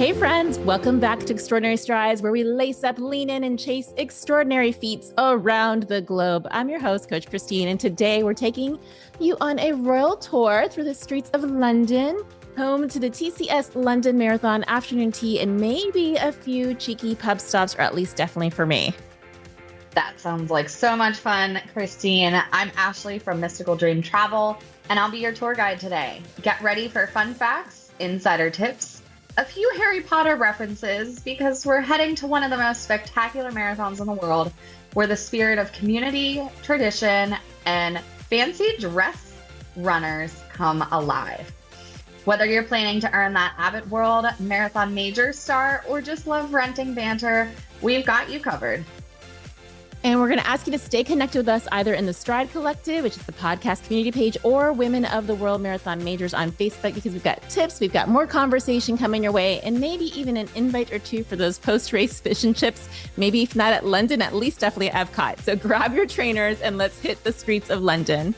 Hey friends, welcome back to Extraordinary Strides, where we lace up, lean in, and chase extraordinary feats around the globe. I'm your host, Coach Christine, and today we're taking you on a royal tour through the streets of London, home to the TCS London Marathon, afternoon tea, and maybe a few cheeky pub stops, or at least definitely for me. That sounds like so much fun, Christine. I'm Ashley from Mystical Dream Travel, and I'll be your tour guide today. Get ready for fun facts, insider tips, a few Harry Potter references, because we're heading to one of the most spectacular marathons in the world, where the spirit of community, tradition, and fancy dress runners come alive. Whether you're planning to earn that Abbott World Marathon Major star or just love renting banter, we've got you covered. And we're going to ask you to stay connected with us either in the Stride Collective, which is the podcast community page, or Women of the World Marathon Majors on Facebook, because we've got tips, we've got more conversation coming your way, and maybe even an invite or two for those post-race fish and chips. Maybe if not at London, at least definitely at Epcot. So grab your trainers and let's hit the streets of London.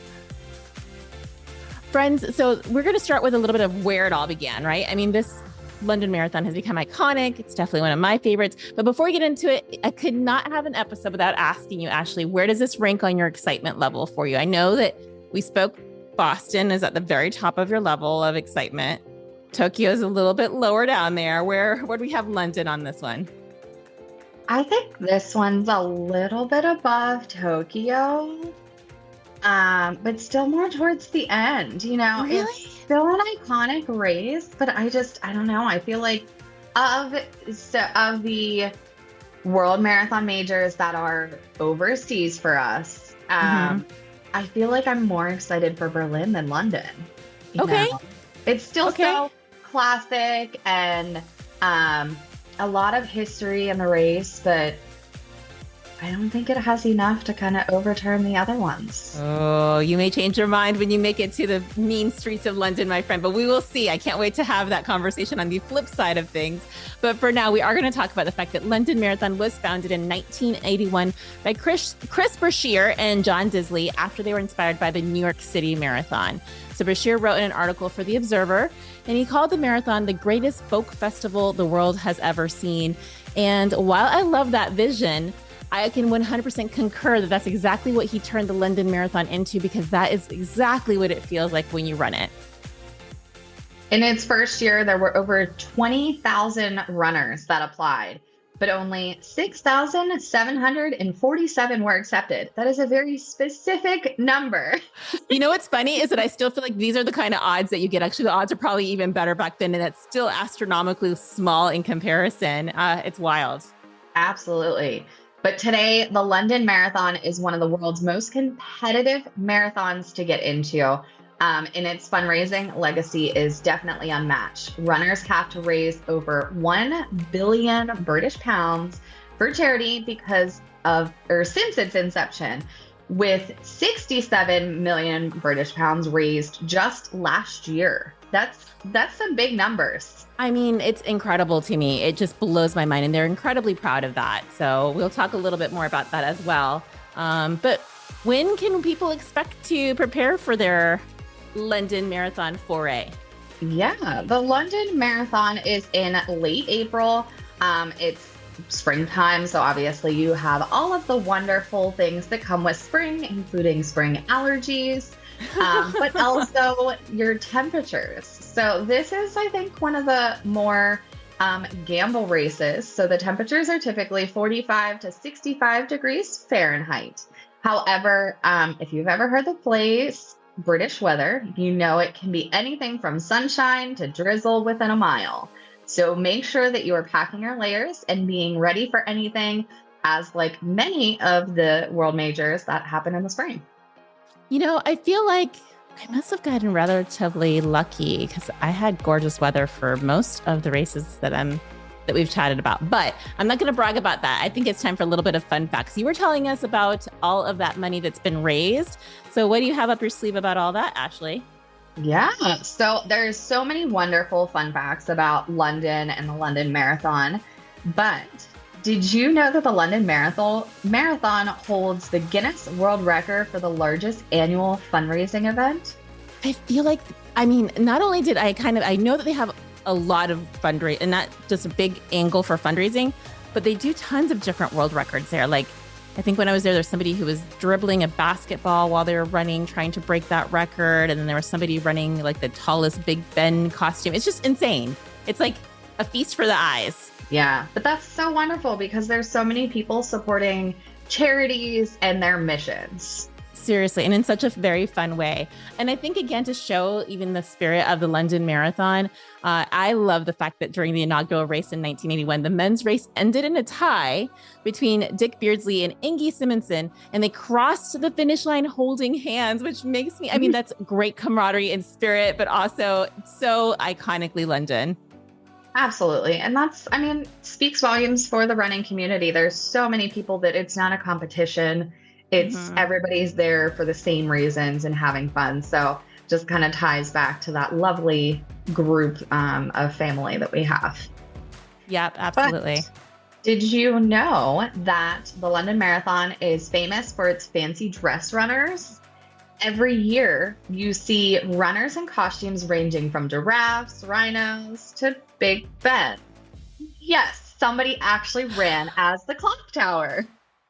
Friends, so we're going to start with a little bit of where it all began, right? I mean, this London Marathon has become iconic. It's definitely one of my favorites. But before we get into it, I could not have an episode without asking you, Ashley, where does this rank on your excitement level for you? I know that we spoke Boston is at the very top of your level of excitement. Tokyo is a little bit lower down there. Where do we have London on this one? I think this one's a little bit above Tokyo, but still more towards the end. You know, Really? It's still an iconic race, but I don't know. I feel like of the world marathon majors that are overseas for us, I feel like I'm more excited for Berlin than London. You know? It's still so classic and a lot of history in the race, but I don't think it has enough to kind of overturn the other ones. Oh, you may change your mind when you make it to the mean streets of London, my friend, but we will see. I can't wait to have that conversation on the flip side of things. But for now, we are going to talk about the fact that London Marathon was founded in 1981 by Chris Brashear and John Disley after they were inspired by the New York City Marathon. So Brashear wrote in an article for The Observer, and he called the marathon the greatest folk festival the world has ever seen. And while I love that vision, I can 100% concur that that's exactly what he turned the London Marathon into, because that is exactly what it feels like when you run it. In its first year, there were over 20,000 runners that applied, but only 6,747 were accepted. That is a very specific number. You know what's funny is that I still feel like these are the kind of odds that you get. Actually, the odds are probably even better back then, and it's still astronomically small in comparison. It's wild. Absolutely. But today, the London Marathon is one of the world's most competitive marathons to get into. And its fundraising legacy is definitely unmatched. Runners have to raise over 1 billion British pounds for charity since its inception, with 67 million British pounds raised just last year. That's some big numbers. I mean, it's incredible to me. It just blows my mind, and they're incredibly proud of that. So we'll talk a little bit more about that as well. But when can people expect to prepare for their London Marathon foray? Yeah, the London Marathon is in late April. It's springtime, so obviously you have all of the wonderful things that come with spring, including spring allergies, but also your temperatures. So this is, I think, one of the more gamble races. So the temperatures are typically 45 to 65 degrees Fahrenheit. However, if you've ever heard the phrase British weather, you know it can be anything from sunshine to drizzle within a mile. So make sure that you are packing your layers and being ready for anything, as like many of the world majors that happen in the spring. You know, I feel like I must have gotten relatively lucky, because I had gorgeous weather for most of the races that we've chatted about. But I'm not going to brag about that. I think it's time for a little bit of fun facts. You were telling us about all of that money that's been raised. So what do you have up your sleeve about all that, Ashley? Yeah, so there's so many wonderful fun facts about London and the London Marathon. But did you know that the London Marathon holds the Guinness World Record for the largest annual fundraising event? I feel like, I mean, not only did I know that they have a lot of fundraising, and not just a big angle for fundraising, but they do tons of different world records there. Like, I think when I was there's somebody who was dribbling a basketball while they were running, trying to break that record. And then there was somebody running like the tallest Big Ben costume. It's just insane. It's like a feast for the eyes. Yeah, but that's so wonderful because there's so many people supporting charities and their missions. Seriously, and in such a very fun way. And I think, again, to show even the spirit of the London Marathon, I love the fact that during the inaugural race in 1981, the men's race ended in a tie between Dick Beardsley and Ingy Simonson, and they crossed the finish line holding hands, which makes me, I mean, that's great camaraderie and spirit, but also so iconically London. Absolutely. And that's, I mean, speaks volumes for the running community. There's so many people that it's not a competition. It's everybody's there for the same reasons and having fun. So just kind of ties back to that lovely group of family that we have. Yep, absolutely. But did you know that the London Marathon is famous for its fancy dress runners? Every year you see runners in costumes ranging from giraffes, rhinos to Big Ben. Yes, somebody actually ran as the clock tower.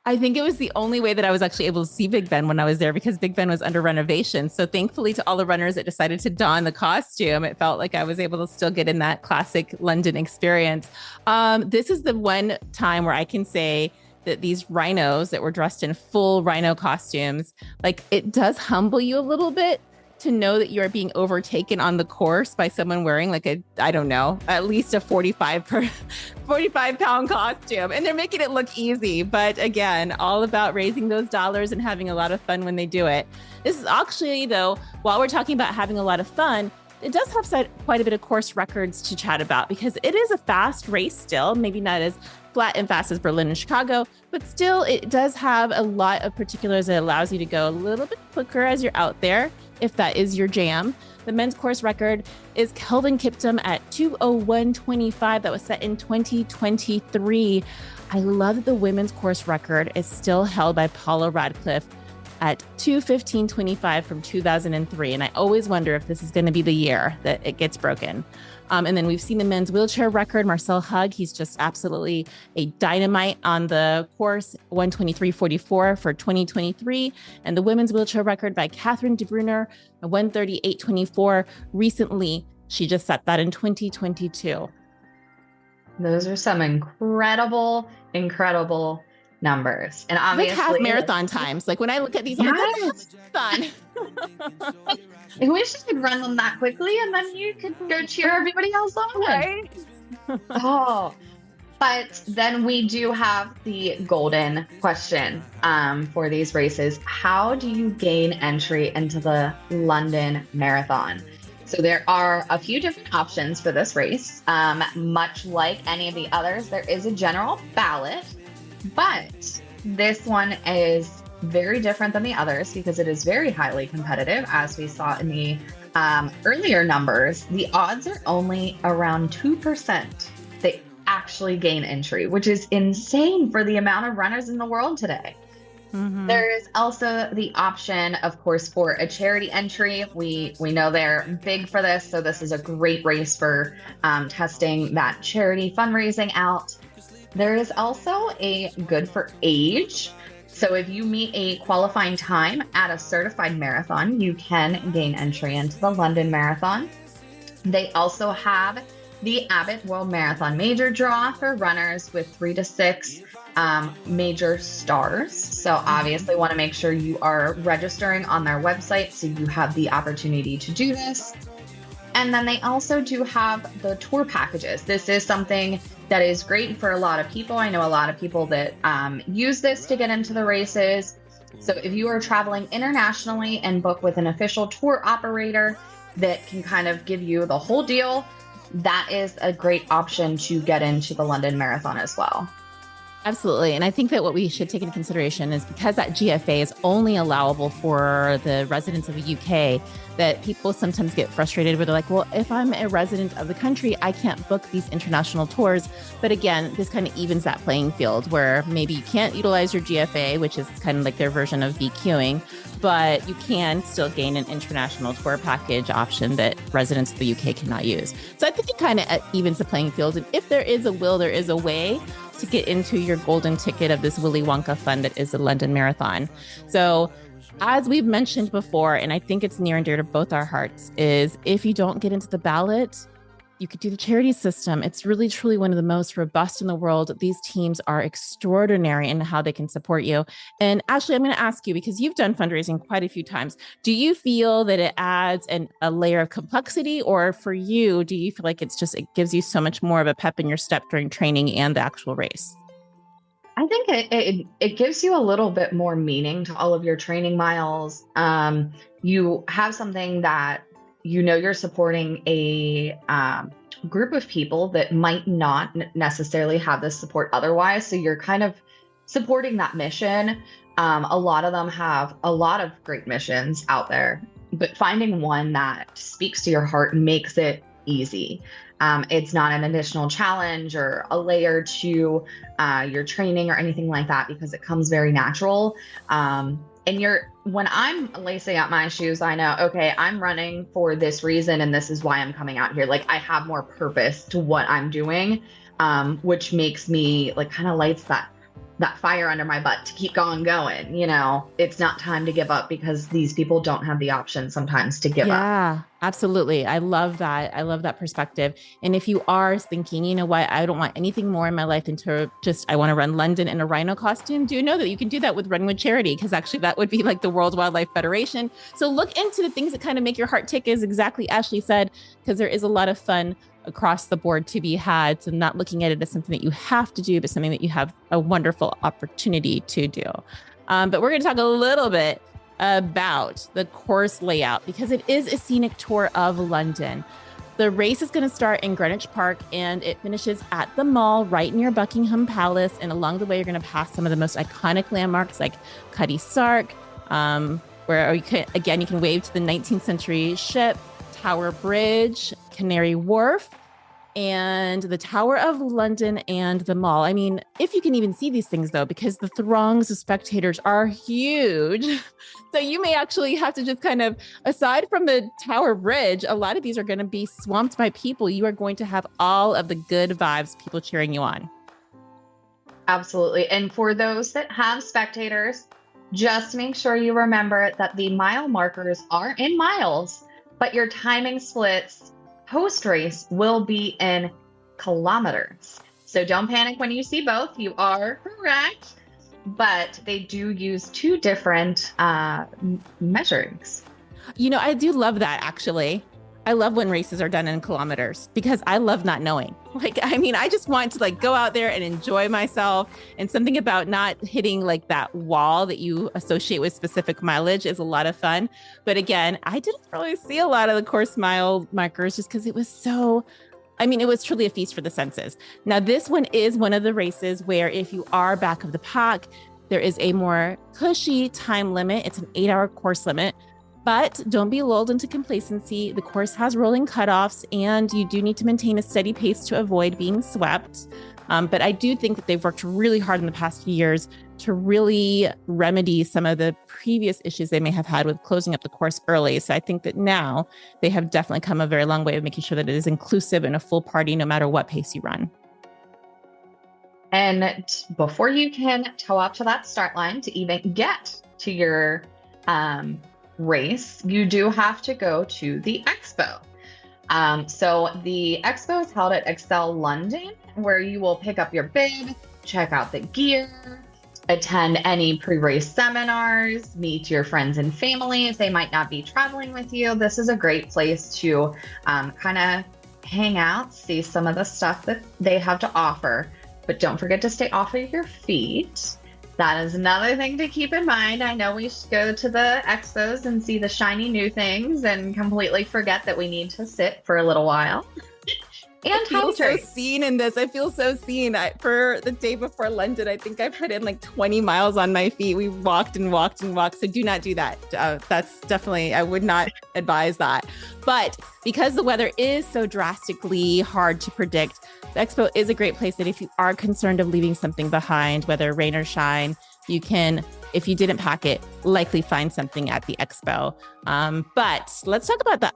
I think it was the only way that I was actually able to see Big Ben when I was there, because Big Ben was under renovation. So thankfully to all the runners that decided to don the costume, it felt like I was able to still get in that classic London experience. This is the one time where I can say that these rhinos that were dressed in full rhino costumes, like, it does humble you a little bit to know that you're being overtaken on the course by someone wearing like a, I don't know, at least a 45-pound costume. And they're making it look easy. But again, all about raising those dollars and having a lot of fun when they do it. This is actually, though, while we're talking about having a lot of fun, it does have quite a bit of course records to chat about, because it is a fast race still, maybe not as flat and fast as Berlin and Chicago, but still it does have a lot of particulars that allows you to go a little bit quicker as you're out there, if that is your jam. The men's course record is Kelvin Kiptum at 2:01:25. That was set in 2023. I love that the women's course record is still held by Paula Radcliffe at 2:15:25 from 2003. And I always wonder if this is going to be the year that it gets broken. And then we've seen the men's wheelchair record, Marcel Hug. He's just absolutely a dynamite on the course, 1:23:44 for 2023. And the women's wheelchair record by Catherine de Bruyne, 1:38:24. Recently, she just set that in 2022. Those are some incredible numbers. And obviously, like half marathon times. Like when I look at these, I'm like, that's fun. I wish you could run them that quickly, and then you could go cheer everybody else on. Right? Oh, but then we do have the golden question for these races. How do you gain entry into the London Marathon? So there are a few different options for this race. Much like any of the others, there is a general ballot, but this one is very different than the others because it is very highly competitive. As we saw in the earlier numbers, the odds are only around 2% they actually gain entry, which is insane for the amount of runners in the world today. There is also the option, of course, for a charity entry. We know they're big for this, so this is a great race for testing that charity fundraising out. There is also a good for age. So if you meet a qualifying time at a certified marathon, you can gain entry into the London Marathon. They also have the Abbott World Marathon Major Draw for runners with 3 to 6 major stars. So obviously want to make sure you are registering on their website so you have the opportunity to do this. And then they also do have the tour packages. This is something that is great for a lot of people. I know a lot of people that use this to get into the races. So if you are traveling internationally and book with an official tour operator that can kind of give you the whole deal, that is a great option to get into the London Marathon as well. Absolutely. And I think that what we should take into consideration is because that GFA is only allowable for the residents of the UK, that people sometimes get frustrated where they're like, well, if I'm a resident of the country, I can't book these international tours. But again, this kind of evens that playing field where maybe you can't utilize your GFA, which is kind of like their version of VQing, but you can still gain an international tour package option that residents of the UK cannot use. So I think it kind of evens the playing field. And if there is a will, there is a way to get into your golden ticket of this Willy Wonka fun that is the London Marathon. So as we've mentioned before, and I think it's near and dear to both our hearts, is if you don't get into the ballot, you could do the charity system. It's really, truly one of the most robust in the world. These teams are extraordinary in how they can support you. And Ashley, I'm going to ask you, because you've done fundraising quite a few times, do you feel that it adds a layer of complexity, or for you, do you feel like it gives you so much more of a pep in your step during training and the actual race? I think it gives you a little bit more meaning to all of your training miles. You have something that you're supporting a group of people that might not necessarily have this support otherwise. So you're kind of supporting that mission. A lot of them have a lot of great missions out there, but finding one that speaks to your heart makes it easy. It's not an additional challenge or a layer to your training or anything like that, because it comes very natural. When I'm lacing up my shoes, I know, okay, I'm running for this reason, and this is why I'm coming out here. Like, I have more purpose to what I'm doing, which makes me kind of lights that fire under my butt to keep going. It's not time to give up, because these people don't have the option sometimes to give up. Yeah, absolutely. I love that. I love that perspective. And if you are thinking, you know what, I don't want anything more in my life than to I want to run London in a rhino costume, do know that you can do that with Running with Charity, because actually that would be like the World Wildlife Federation. So look into the things that kind of make your heart tick, as exactly Ashley said, because there is a lot of fun across the board to be had. So not looking at it as something that you have to do, but something that you have a wonderful opportunity to do. But we're going to talk a little bit about the course layout, because it is a scenic tour of London. The race is going to start in Greenwich Park, and it finishes at the Mall right near Buckingham Palace. And along the way, you're going to pass some of the most iconic landmarks like Cutty Sark, where you can wave to the 19th century ship, Tower Bridge, Canary Wharf, and the Tower of London and the Mall. I mean, if you can even see these things, though, because the throngs of spectators are huge. So you may actually have to just kind of, aside from the Tower Bridge, a lot of these are going to be swamped by people. You are going to have all of the good vibes, people cheering you on. Absolutely. And for those that have spectators, just make sure you remember that the mile markers are in miles, but your timing splits post-race will be in kilometers. So don't panic when you see both. You are correct, but they do use two different measurings. I do love that, actually. I love when races are done in kilometers, because I love not knowing. I just want to go out there and enjoy myself. And something about not hitting that wall that you associate with specific mileage is a lot of fun. But again, I didn't really see a lot of the course mile markers, just because it was it was truly a feast for the senses. Now, this one is one of the races where if you are back of the pack, there is a more cushy time limit. It's an 8-hour course limit. But don't be lulled into complacency. The course has rolling cutoffs, and you do need to maintain a steady pace to avoid being swept. But I do think that they've worked really hard in the past few years to really remedy some of the previous issues they may have had with closing up the course early. So I think that now they have definitely come a very long way of making sure that it is inclusive and a full party, no matter what pace you run. And before you can toe up to that start line to even get to your race, you do have to go to the expo. So the expo is held at Excel London, where you will pick up your bib, check out the gear, attend any pre-race seminars, meet your friends and family if they might not be traveling with you. This is a great place to kind of hang out, see some of the stuff that they have to offer, but don't forget to stay off of your feet. That is another thing to keep in mind. I know we should go to the expos and see the shiny new things and completely forget that we need to sit for a little while. and I feel so hydrate. seen in this. I feel so seen. For the day before London, I think I put in like 20 miles on my feet. We walked and walked and walked. So do not do that. That's definitely, I would not advise that. But because the weather is so drastically hard to predict, the expo is a great place that if you are concerned of leaving something behind, whether rain or shine, you can, if you didn't pack it, likely find something at the expo. But let's talk about the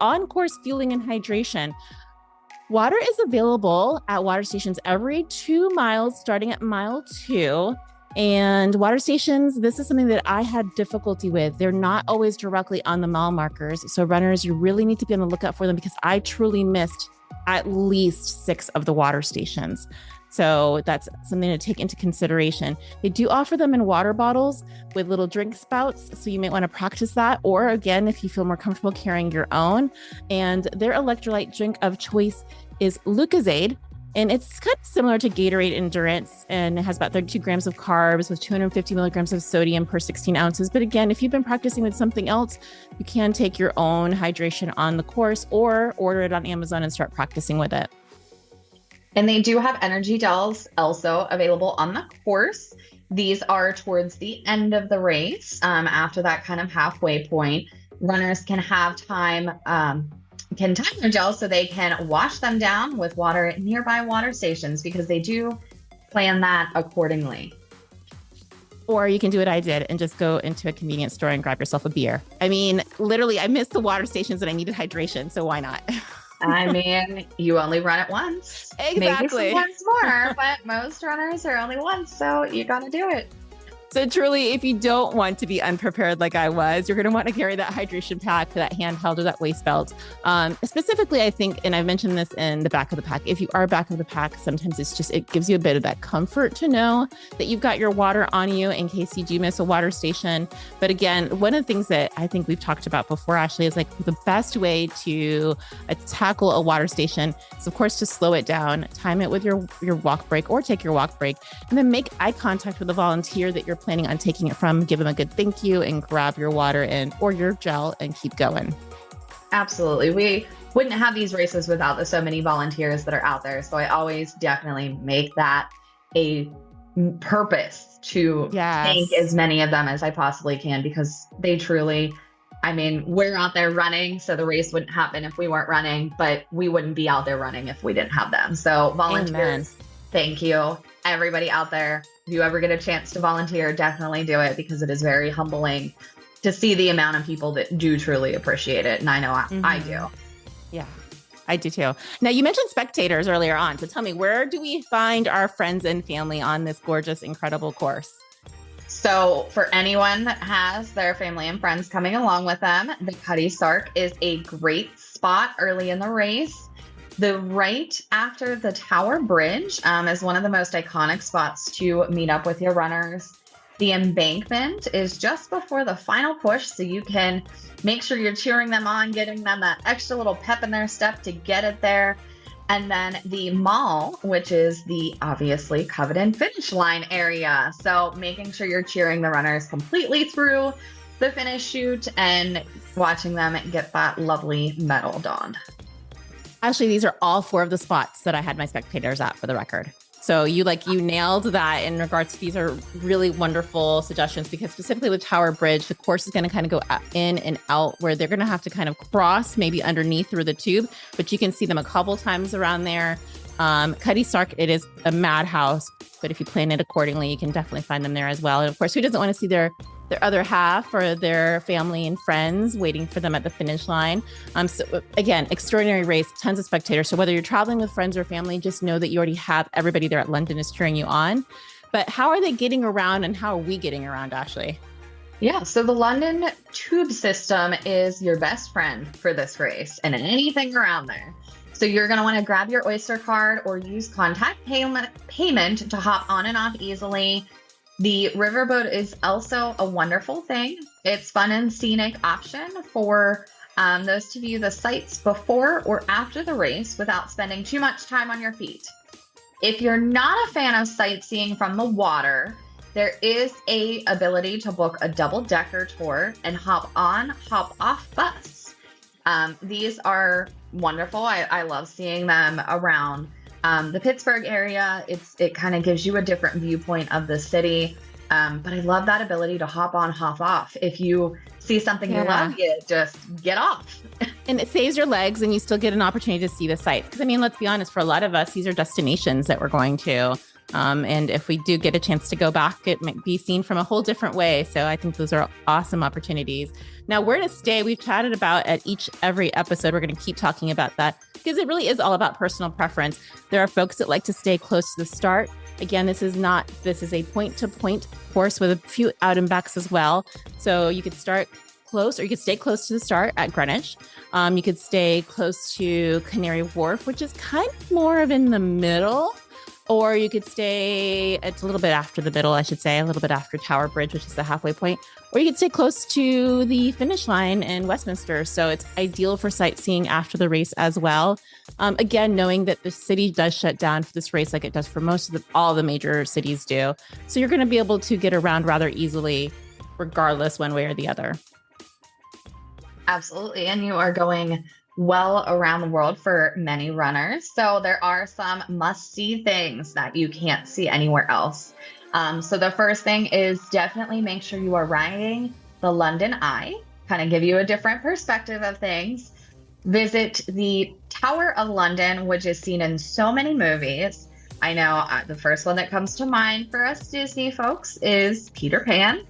on-course fueling and hydration. Water is available at water stations every 2 miles, starting at mile 2. And water stations, this is something that I had difficulty with. They're not always directly on the mile markers. So runners, you really need to be on the lookout for them because I truly missed at least 6 of the water stations. So that's something to take into consideration. They do offer them in water bottles with little drink spouts. So you might want to practice that. Or again, if you feel more comfortable carrying your own. And their electrolyte drink of choice is Lucozade. And it's kind of similar to Gatorade Endurance. And it has about 32 grams of carbs with 250 milligrams of sodium per 16 ounces. But again, if you've been practicing with something else, you can take your own hydration on the course or order it on Amazon and start practicing with it. And they do have energy gels also available on the course. These are towards the end of the race. After that kind of halfway point, runners can have time, can time their gels so they can wash them down with water at nearby water stations because they do plan that accordingly. Or you can do what I did and just go into a convenience store and grab yourself a beer. I mean, literally, I missed the water stations and I needed hydration, so why not? I mean, you only run it once. Exactly. Maybe sometimes more, but most runners are only once, so you got to do it. So truly, if you don't want to be unprepared like I was, you're going to want to carry that hydration pack, that handheld or that waist belt. Specifically, I think, and I've mentioned this in the back of the pack, if you are back of the pack, sometimes it gives you a bit of that comfort to know that you've got your water on you in case you do miss a water station. But again, one of the things that I think we've talked about before, Ashley, is like the best way to tackle a water station is, of course, to slow it down, time it with your walk break or take your walk break, and then make eye contact with the volunteer that you're planning on taking it from, give them a good thank you and grab your water or your gel and keep going. Absolutely. We wouldn't have these races without the so many volunteers that are out there. So I always definitely make that a purpose to thank as many of them as I possibly can because they truly, I mean, we're out there running, so the race wouldn't happen if we weren't running, but we wouldn't be out there running if we didn't have them. So volunteers, Amen. Thank you. Everybody out there, if you ever get a chance to volunteer, definitely do it because it is very humbling to see the amount of people that do truly appreciate it. And I know I do. Yeah, I do too. Now, you mentioned spectators earlier on. So tell me, where do we find our friends and family on this gorgeous, incredible course? So for anyone that has their family and friends coming along with them, the Cutty Sark is a great spot early in the race. The right after the Tower Bridge is one of the most iconic spots to meet up with your runners. The embankment is just before the final push, so you can make sure you're cheering them on, getting them that extra little pep in their step to get it there. And then the mall, which is the obviously coveted finish line area. So making sure you're cheering the runners completely through the finish chute and watching them get that lovely medal donned. Actually, these are all 4 of the spots that I had my spectators at, for the record. So you nailed that in regards to, these are really wonderful suggestions because specifically with Tower Bridge, the course is going to kind of go in and out where they're going to have to kind of cross maybe underneath through the tube, but you can see them a couple times around there. Cutty Sark, it is a madhouse, but if you plan it accordingly, you can definitely find them there as well. And of course, who doesn't want to see their other half or their family and friends waiting for them at the finish line? So again, extraordinary race, tons of spectators. So whether you're traveling with friends or family, just know that you already have everybody there at London is cheering you on. But how are they getting around and how are we getting around, Ashley? Yeah, so the London tube system is your best friend for this race and anything around there. So you're going to want to grab your Oyster card or use contact payment to hop on and off easily. The riverboat is also a wonderful thing. It's fun and scenic option for those to view the sights before or after the race without spending too much time on your feet. If you're not a fan of sightseeing from the water, there is a ability to book a double-decker tour and hop on, hop off bus. These are wonderful. I love seeing them around the Pittsburgh area. It kind of gives you a different viewpoint of the city. But I love that ability to hop on, hop off. If you see something you love, you just get off. And it saves your legs and you still get an opportunity to see the sights. Because I mean, let's be honest, for a lot of us, these are destinations that we're going to. And if we do get a chance to go back, it might be seen from a whole different way. So I think those are awesome opportunities. Now, where to stay, we've chatted about at every episode. We're going to keep talking about that because it really is all about personal preference. There are folks that like to stay close to the start. Again, this is a point-to-point course with a few out and backs as well. So you could start close, or you could stay close to the start at Greenwich. You could stay close to Canary Wharf, which is kind of more of in the middle. Or you could stay, it's a little bit after the middle, I should say, a little bit after Tower Bridge, which is the halfway point. Or you could stay close to the finish line in Westminster. So it's ideal for sightseeing after the race as well. Again, knowing that the city does shut down for this race like it does for all the major cities do. So you're going to be able to get around rather easily, regardless one way or the other. Absolutely. And you are going well around the world for many runners. So there are some must-see things that you can't see anywhere else. So the first thing is definitely make sure you are riding the London Eye, kind of give you a different perspective of things. Visit the Tower of London, which is seen in so many movies. I know the first one that comes to mind for us Disney folks is Peter Pan.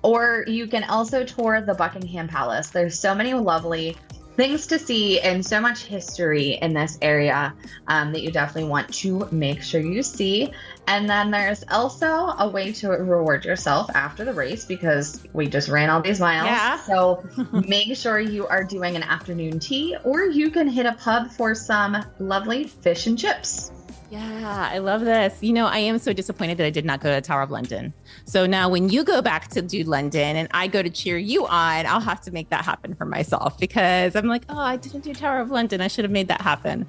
Or you can also tour the Buckingham Palace. There's so many lovely things to see and so much history in this area that you definitely want to make sure you see. And then there's also a way to reward yourself after the race because we just ran all these miles. Yeah. So make sure you are doing an afternoon tea, or you can hit a pub for some lovely fish and chips. Yeah, I love this. You know, I am so disappointed that I did not go to the Tower of London. So now when you go back to do London and I go to cheer you on, I'll have to make that happen for myself because I'm like, oh, I didn't do Tower of London. I should have made that happen.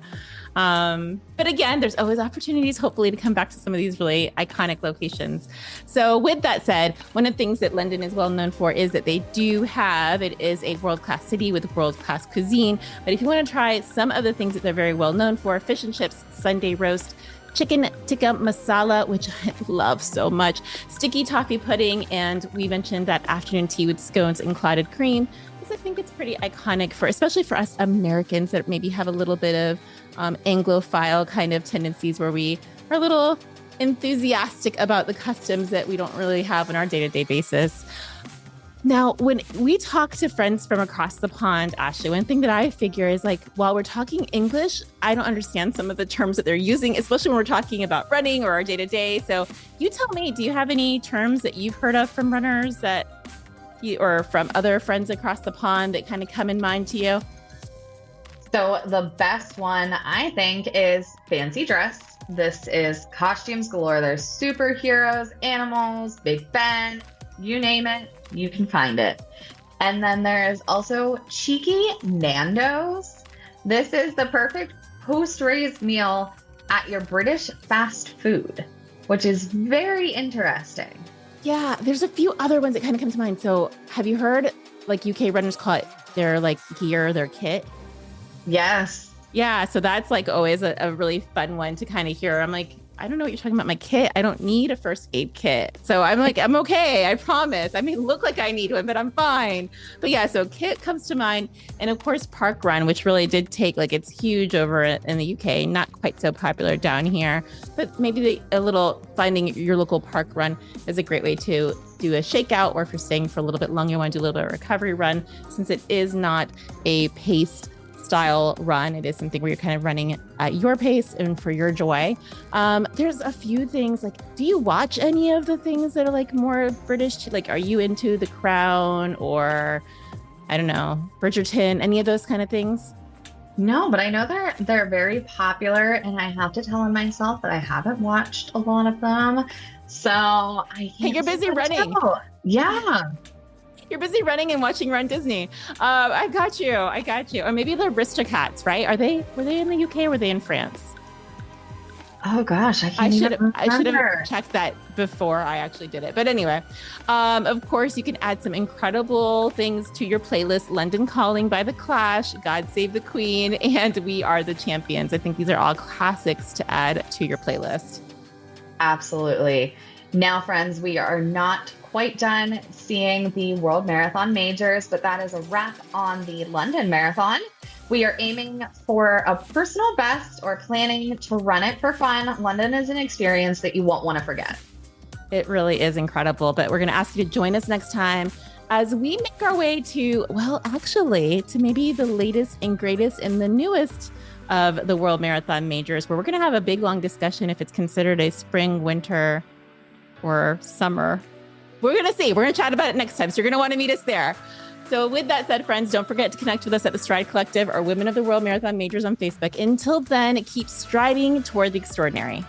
But again, there's always opportunities, hopefully, to come back to some of these really iconic locations. So with that said, one of the things that London is well known for is that it is a world-class city with world-class cuisine. But if you want to try some of the things that they're very well known for, fish and chips, Sunday roast, chicken tikka masala, which I love so much, sticky toffee pudding, and we mentioned that afternoon tea with scones and clotted cream. I think it's pretty iconic especially for us Americans that maybe have a little bit of Anglophile kind of tendencies where we are a little enthusiastic about the customs that we don't really have on our day-to-day basis. Now, when we talk to friends from across the pond, Ashley, one thing that I figure is like, while we're talking English, I don't understand some of the terms that they're using, especially when we're talking about running or our day-to-day. So you tell me, do you have any terms that you've heard of from runners or from other friends across the pond that kind of come in mind to you? So the best one, I think, is fancy dress. This is costumes galore. There's superheroes, animals, Big Ben, you name it, you can find it. And then there's also cheeky Nando's. This is the perfect post-race meal at your British fast food, which is very interesting. Yeah, there's a few other ones that kind of come to mind. So have you heard like UK runners call it their like gear, their kit? Yes. Yeah, so that's like always a really fun one to kind of hear. I'm like, I don't know what you're talking about, my kit. I don't need a first aid kit. So I'm like, I'm okay, I promise. I may look like I need one, but I'm fine. But yeah, so kit comes to mind. And of course, park run, which really did take, like it's huge over in the UK, not quite so popular down here. But maybe a little finding your local park run is a great way to do a shakeout, or if you're staying for a little bit longer, you want to do a little bit of a recovery run, since it is not a paced style run. It is something where you're kind of running at your pace and for your joy. There's a few things like, do you watch any of the things that are like more British? Like, are you into The Crown or, I don't know, Bridgerton, any of those kind of things? No, but I know they're very popular, and I have to tell myself that I haven't watched a lot of them. So I can't. Hey, you're busy running. Yeah. You're busy running and watching Run Disney. I got you. Or maybe the Aristocats, right? Were they in the UK or were they in France? Oh gosh, I can't even remember. I should have checked that before I actually did it. But anyway, of course, you can add some incredible things to your playlist. London Calling by The Clash, God Save the Queen, and We Are the Champions. I think these are all classics to add to your playlist. Absolutely. Now, friends, we are not quite done seeing the World Marathon Majors, but that is a wrap on the London Marathon. We are aiming for a personal best or planning to run it for fun. London is an experience that you won't want to forget. It really is incredible, but we're going to ask you to join us next time as we make our way to, well, actually, to maybe the latest and greatest and the newest of the World Marathon Majors, where we're going to have a big, long discussion if it's considered a spring, winter, or summer. We're going to see. We're going to chat about it next time. So you're going to want to meet us there. So with that said, friends, don't forget to connect with us at the Stride Collective or Women of the World Marathon Majors on Facebook. Until then, keep striding toward the extraordinary.